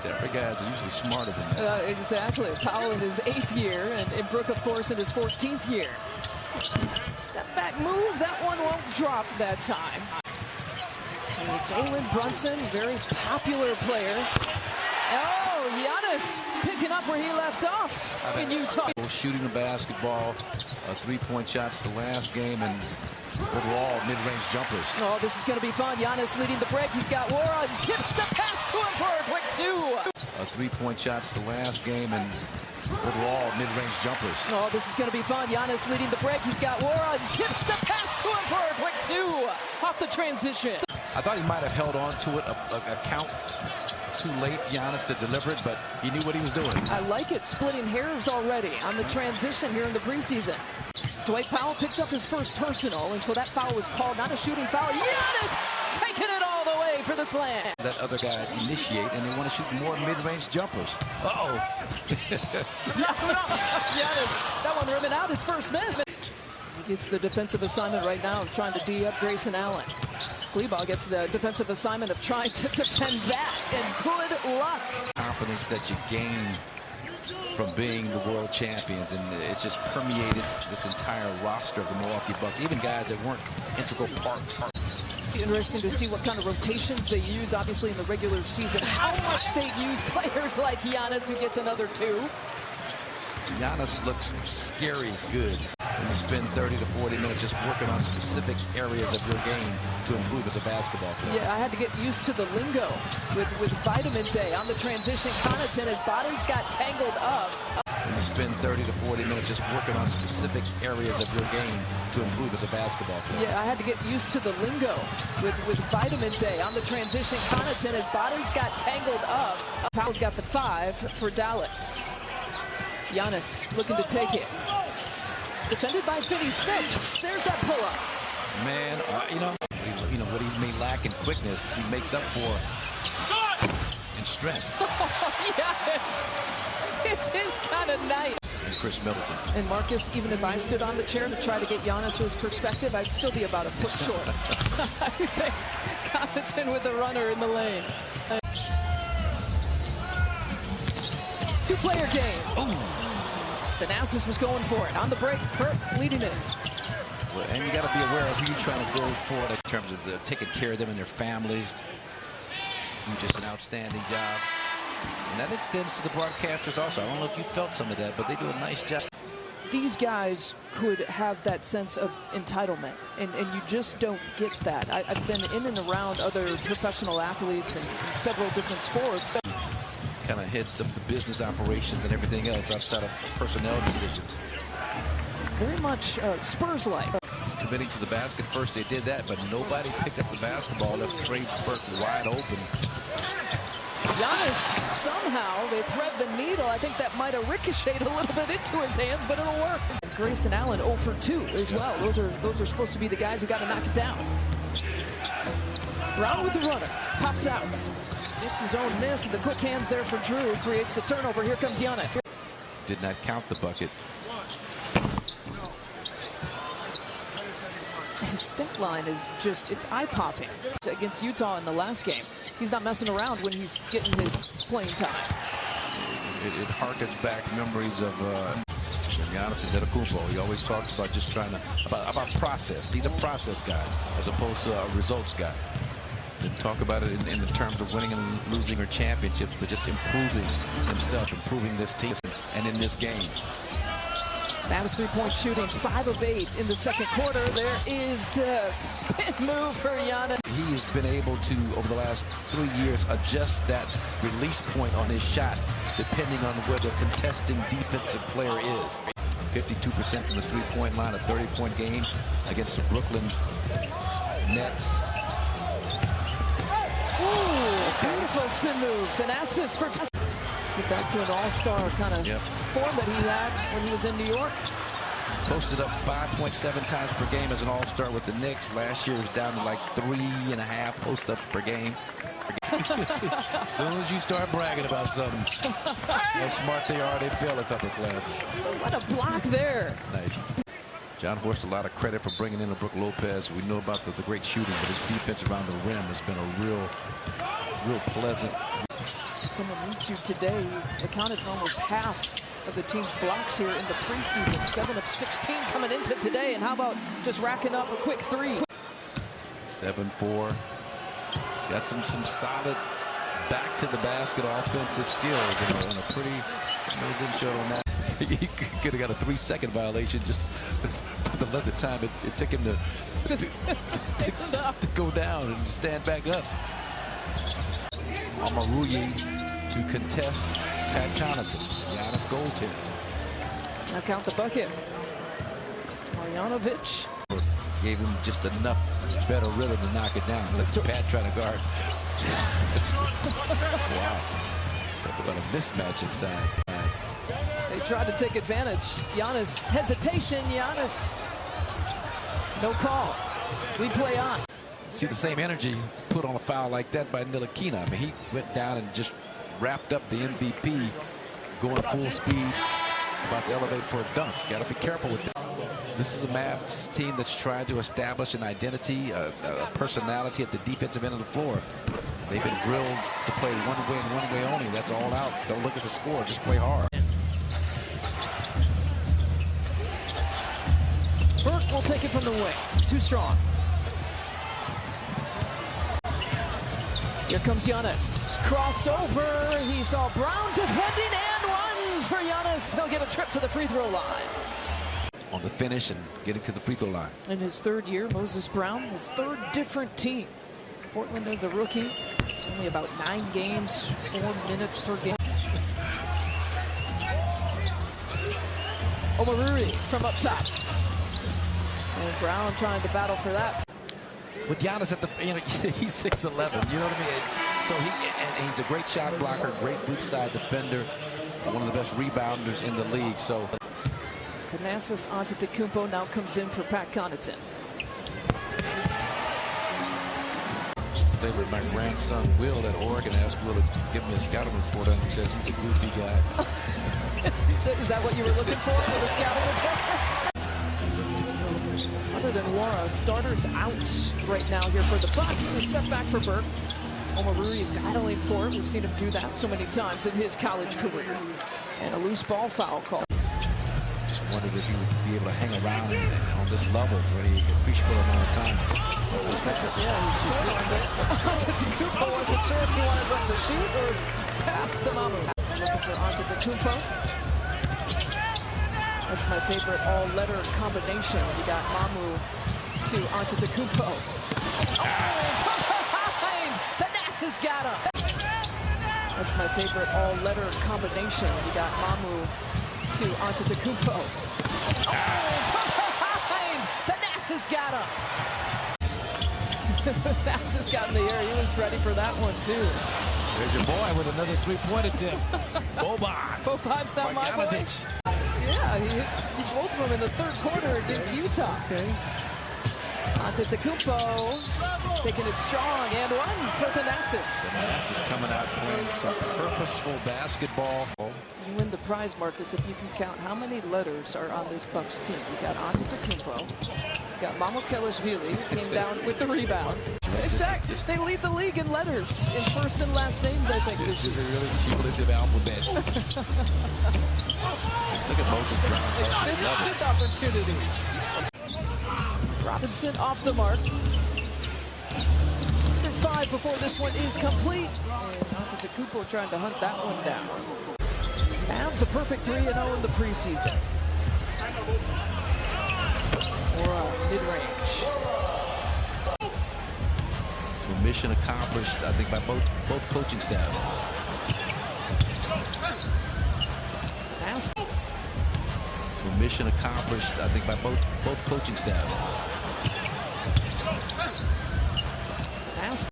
Every guys are usually smarter than that. Exactly. Powell in his 8th year, and Brook, of course, in his 14th year. Step back move. That one won't drop that time. Jalen Brunson, very popular player. Oh, Giannis picking up where he left off in Utah. Shooting the basketball, 3-point shots the last game, and overall mid-range jumpers. Oh, this is going to be fun. Giannis leading the break. He's got Wara. Zips the pass to him for a quick 2. 3-point shots the last game, and overall mid-range jumpers. Oh, this is going to be fun. Giannis leading the break. He's got Wara. Zips the pass to him for a quick 2. Off the transition. I thought he might have held on to it a count too late, Giannis, to deliver it, but he knew what he was doing. I like it, splitting hairs already on the transition here in the preseason. Dwight Powell picked up his first personal, and so that foul was called, not a shooting foul. Giannis taking it all the way for the slam. That other guys initiate, and they want to shoot more mid-range jumpers. Uh-oh. Giannis, that one rimming out his first miss. He gets the defensive assignment right now of trying to D up Grayson Allen. Kleeball gets the defensive assignment of trying to defend that, and good luck. Confidence that you gain from being the world champions, and it's just permeated this entire roster of the Milwaukee Bucks, even guys that weren't integral parts. Interesting to see what kind of rotations they use, obviously, in the regular season. How much they use players like Giannis, who gets another 2. Giannis looks scary good when you spend 30 to 40 minutes just working on specific areas of your game to improve as a basketball player. Yeah, I had to get used to the lingo with Vitamin Day. On the transition, Connaughton, his body's got tangled up. When you spend 30 to 40 minutes just working on specific areas of your game to improve as a basketball player. Yeah, I had to get used to the lingo with Vitamin Day. On the transition, Connaughton, his body's got tangled up. Powell's got the 5 for Dallas. Giannis looking to take it. Defended by Finney Smith. There's that pull-up. Man, you know what he may lack in quickness, he makes up for in strength. Oh, yes. It's his kind of night. And Chris Middleton. And Marcus, even if I stood on the chair to try to get Giannis's perspective, I'd still be about a foot short. I think Connaughton with the runner in the lane. Two-player game. Ooh. Thanasis was going for it. On the break, Hurt leading it. Well, and you got to be aware of who you're trying to go for in terms of taking care of them and their families. Do just an outstanding job. And that extends to the broadcasters also. I don't know if you felt some of that, but they do a nice job. These guys could have that sense of entitlement, and you just don't get that. I've been in and around other professional athletes in several different sports. Kind of heads up the business operations and everything else outside of personnel decisions. Very much Spurs-like. Committing to the basket first, they did that, but nobody picked up the basketball. Left Trey Burke wide open. Giannis, somehow, they thread the needle. I think that might have ricocheted a little bit into his hands, but it'll work. Grayson Allen 0 for 2 as well. Those are supposed to be the guys who got to knock it down. Brown with the runner. Pops out. Gets his own miss, and the quick hands there for Drew. Creates the turnover. Here comes Giannis. Did not count the bucket. His stat line is just, it's eye-popping. Against Utah in the last game, he's not messing around when he's getting his playing time. It harkens back memories of Thanasis Antetokounmpo. He always talks about just trying to, about process. He's a process guy as opposed to a results guy. Didn't talk about it in the terms of winning and losing or championships, but just improving himself, improving this team and in this game. Mavs 3-point shooting, 5 of 8 in the second quarter. There is the spin move for Giannis. He's been able to, over the last 3 years, adjust that release point on his shot, depending on where the contesting defensive player is. 52% from the 3-point line, a 30-point game against the Brooklyn Nets. Ooh, beautiful spin move. Thanasis for... Get back to an all-star kind of form that he had when he was in New York. Posted up 5.7 times per game as an all-star with the Knicks. Last year it was down to like 3.5 post-ups per game. As soon as you start bragging about something, how smart they are, they fail a couple of classes. What a block there. Nice. John Horst, a lot of credit for bringing in Brook Lopez. We know about the great shooting, but his defense around the rim has been a real pleasant. coming into today, accounted for almost half of the team's blocks here in the preseason. 7 of 16 coming into today. And how about just racking up a quick 3? 7-4. He's got some solid back to the basket offensive skills, and a pretty, really didn't show on that. He could have got a 3-second violation just for the length of time it took him to go down and stand back up. Amaruye to contest Pat Connaughton. Giannis goaltends. Now count the bucket. Marjanovic. Gave him just enough better rhythm to knock it down. Look at Pat trying to guard. Wow. Talk about a mismatch inside. They tried to take advantage. Giannis, hesitation. Giannis. No call. We play on. See the same energy put on a foul like that by Ntilikina. I mean, he went down and just wrapped up the MVP, going full speed, about to elevate for a dunk. Got to be careful with that. This is a Mavs team that's trying to establish an identity, a personality at the defensive end of the floor. They've been drilled to play one way and one way only. That's all out. Don't look at the score. Just play hard. Burke will take it from the wing. Too strong. Here comes Giannis. Crossover. He saw Brown defending and one for Giannis. He'll get a trip to the free throw line. On the finish and getting to the free throw line. In his 3rd year, Moses Brown, his 3rd different team. Portland as a rookie. Only about 9 games, 4 minutes per game. Omaruri from up top. And Brown trying to battle for that. With Giannis at the, he's 6'11", you know what I mean? So he's a great shot blocker, great weak side defender, one of the best rebounders in the league. So Thanasis Antetokounmpo now comes in for Pat Connaughton. Played with my grandson Will at Oregon. Asked Will to give me a scouting report, and he says he's a goofy guy. Is that what you were looking for the scouting report? Other than Wara, starters out right now here for the Bucks. A step back for Burke. Omaruri battling for it. We've seen him do that so many times in his college career. And a loose ball foul call. Just wondered if he would be able to hang around on this level for any appreciable amount of time. Yeah, he's short-armed it. Antetokounmpo wasn't sure if he wanted Burke to shoot or pass to Mamu. Looking for Antetokounmpo. That's my favorite all-letter combination. You got Mamu to Antetokounmpo. Oh, from behind! Thanasis got him. That's my favorite all-letter combination. You got Mamu to Antetokounmpo. Oh, from behind! Thanasis got him. Thanasis got in the air. He was ready for that one, too. There's your boy with another 3-point attempt. Boban. Boban's not my boy. Yeah, he both of them in the 3rd quarter against Utah. Okay. Antetokounmpo taking it strong and one for Thanasis. Thanasis coming out playing some purposeful basketball. You win the prize, Marcus, if you can count how many letters are on this Bucks team. You got Antetokounmpo, you got Mamukelashvili, came down with the rebound. Exactly. They lead the league in letters, in first and last names, I think. This is a really cumulative alphabets. Look at Moses Brown's Fifth opportunity. Robinson off the mark. Under 5 before this one is complete. And Antetokounmpo trying to hunt that one down. Mavs a perfect 3-0 in the preseason. Or mid-range. So mission accomplished, I think, by both coaching staffs. Mission accomplished, I think, by both coaching staffs.